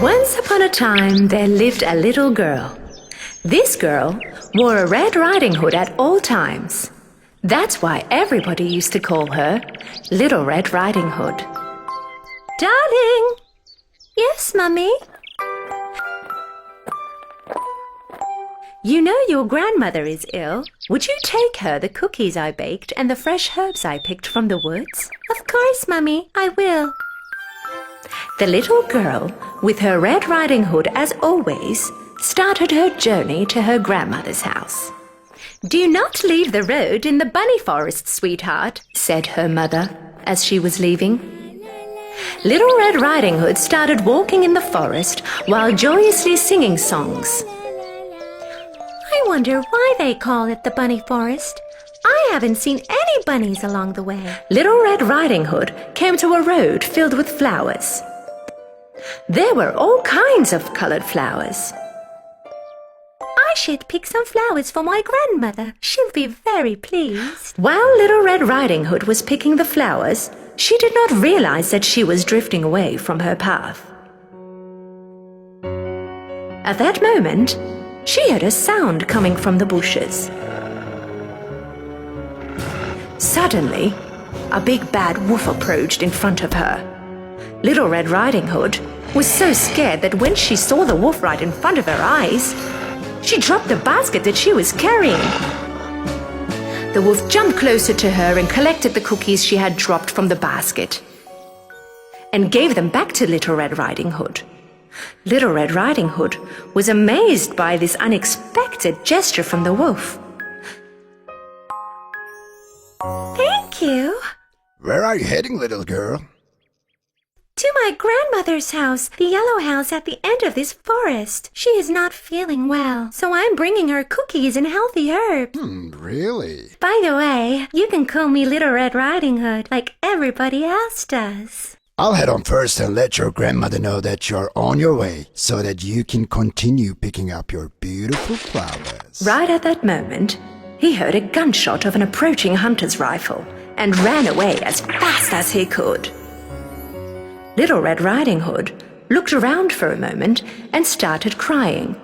Once upon a time, there lived a little girl. This girl wore a Red Riding Hood at all times. That's why everybody used to call her Little Red Riding Hood. Darling! Yes, Mummy? You know your grandmother is ill. Would you take her the cookies I baked and the fresh herbs I picked from the woods? Of course, Mummy, I will. The little girl, with her Red Riding Hood as always, started her journey to her grandmother's house. Do not leave the road in the bunny forest, sweetheart, said her mother as she was leaving. Little Red Riding Hood started walking in the forest while joyously singing songs. I wonder why they call it the bunny forest. I haven't seen any bunnies along the way. Little Red Riding Hood came to a road filled with flowers. There were all kinds of colored flowers. I should pick some flowers for my grandmother. She'll be very pleased. While Little Red Riding Hood was picking the flowers, she did not realize that she was drifting away from her path. At that moment, she heard a sound coming from the bushes. Suddenly, a big bad wolf approached in front of her. Little Red Riding Hood was so scared that when she saw the wolf right in front of her eyes, she dropped the basket that she was carrying. The wolf jumped closer to her and collected the cookies she had dropped from the basket and gave them back to Little Red Riding Hood. Little Red Riding Hood was amazed by this unexpected gesture from the wolf. Thank you. Where are you heading, little girl? To my grandmother's house, the yellow house at the end of this forest. She is not feeling well, so I'm bringing her cookies and healthy herbs. Really? By the way, you can call me Little Red Riding Hood like everybody else does. I'll head on first and let your grandmother know that you're on your way so that you can continue picking up your beautiful flowers. Right at that moment, he heard a gunshot of an approaching hunter's rifle and ran away as fast as he could. Little Red Riding Hood looked around for a moment and started crying,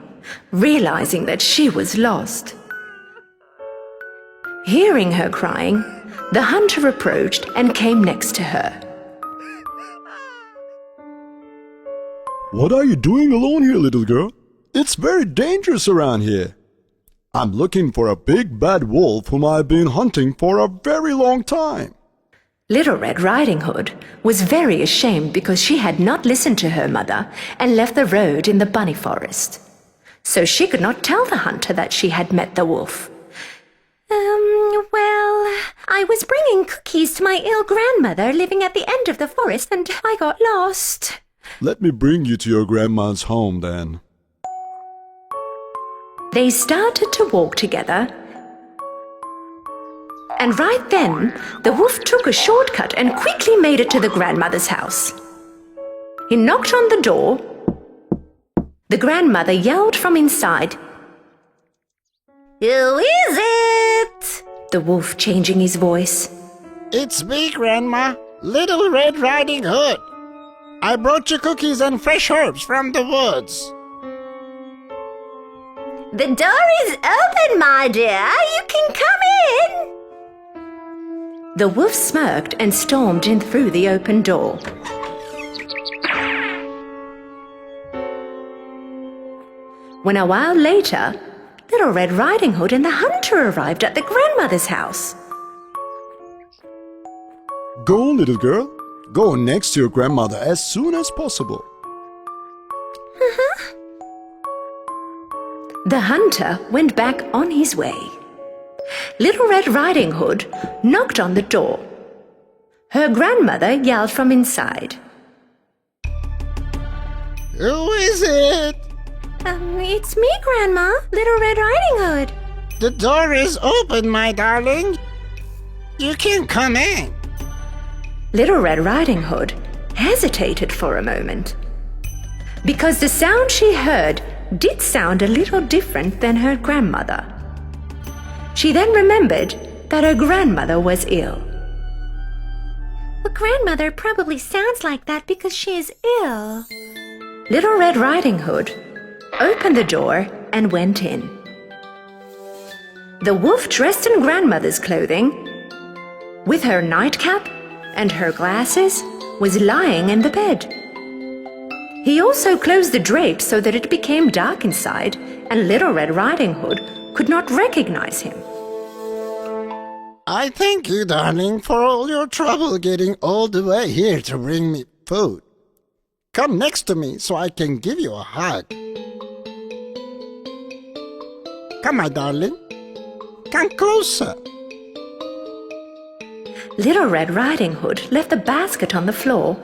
realizing that she was lost. Hearing her crying, the hunter approached and came next to her. What are you doing alone here, little girl? It's very dangerous around here. I'm looking for a big bad wolf whom I've been hunting for a very long time. Little Red Riding Hood was very ashamed because she had not listened to her mother and left the road in the bunny forest. So she could not tell the hunter that she had met the wolf. Well, I was bringing cookies to my ill grandmother living at the end of the forest and I got lost. Let me bring you to your grandma's home then. They started to walk together. And right then, the wolf took a shortcut and quickly made it to the grandmother's house. He knocked on the door. The grandmother yelled from inside, "Who is it?" The wolf changing his voice. It's me, Grandma, Little Red Riding Hood. I brought you cookies and fresh herbs from the woods. The door is open, my dear. You can come in. The wolf smirked and stormed in through the open door. When a while later, Little Red Riding Hood and the hunter arrived at the grandmother's house. Go, little girl. Go next to your grandmother as soon as possible. The hunter went back on his way. Little Red Riding Hood knocked on the door. Her grandmother yelled from inside. Who is it? It's me, Grandma, Little Red Riding Hood. The door is open, my darling. You can come in. Little Red Riding Hood hesitated for a moment, because the sound she heard did sound a little different than her grandmother. She then remembered that her grandmother was ill. Well, grandmother probably sounds like that because she is ill. Little Red Riding Hood opened the door and went in. The wolf, dressed in grandmother's clothing, with her nightcap and her glasses, was lying in the bed. He also closed the drapes so that it became dark inside, and Little Red Riding Hood could not recognize him. I thank you, darling, for all your trouble getting all the way here to bring me food. Come next to me so I can give you a hug. Come, my darling. Come closer. Little Red Riding Hood left the basket on the floor,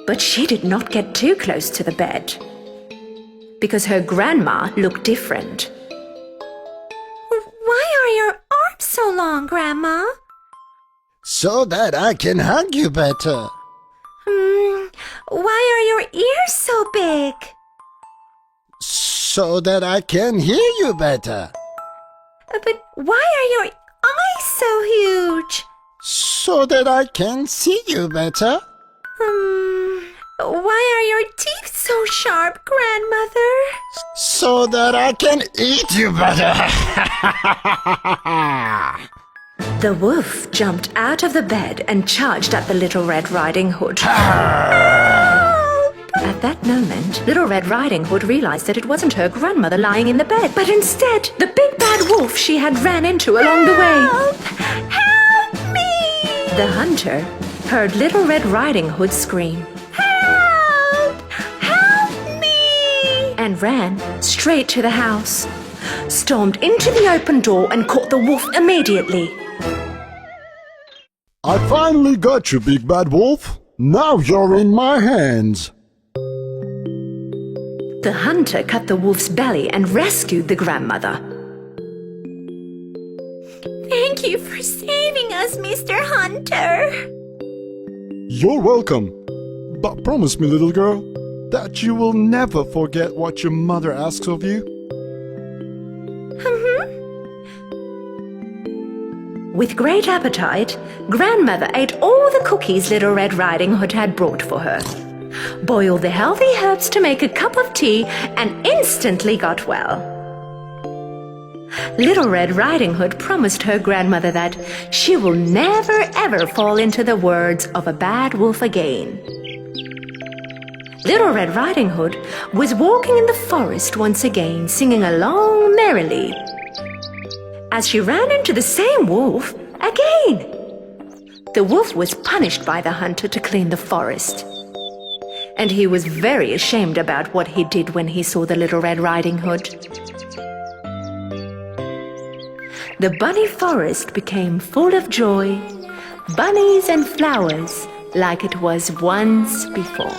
but she did not get too close to the bed, because her grandma looked different. Why are your arms so long, Grandma? So that I can hug you better. Why are your ears so big? So that I can hear you better. But why are your eyes so huge? So that I can see you better. Why are your teeth so sharp, Grandmother? So that I can eat you better. The wolf jumped out of the bed and charged at the Little Red Riding Hood. At that moment, Little Red Riding Hood realized that it wasn't her grandmother lying in the bed, but instead the big bad wolf she had ran into along the way. Help me! The hunter heard Little Red Riding Hood scream, "Help! Help me!" and ran straight to the house, stormed into the open door and caught the wolf immediately. I finally got you, big bad wolf. Now you're in my hands. The hunter cut the wolf's belly and rescued the grandmother. Thank you for saving us, Mr. Hunter. You're welcome. But promise me, little girl, that you will never forget what your mother asks of you. With great appetite, Grandmother ate all the cookies Little Red Riding Hood had brought for her, boiled the healthy herbs to make a cup of tea, and instantly got well. Little Red Riding Hood promised her grandmother that she will never ever fall into the words of a bad wolf again. Little Red Riding Hood was walking in the forest once again, singing along merrily, as she ran into the same wolf again. The wolf was punished by the hunter to clean the forest, and he was very ashamed about what he did when he saw the Little Red Riding Hood. The bunny forest became full of joy, bunnies and flowers like it was once before.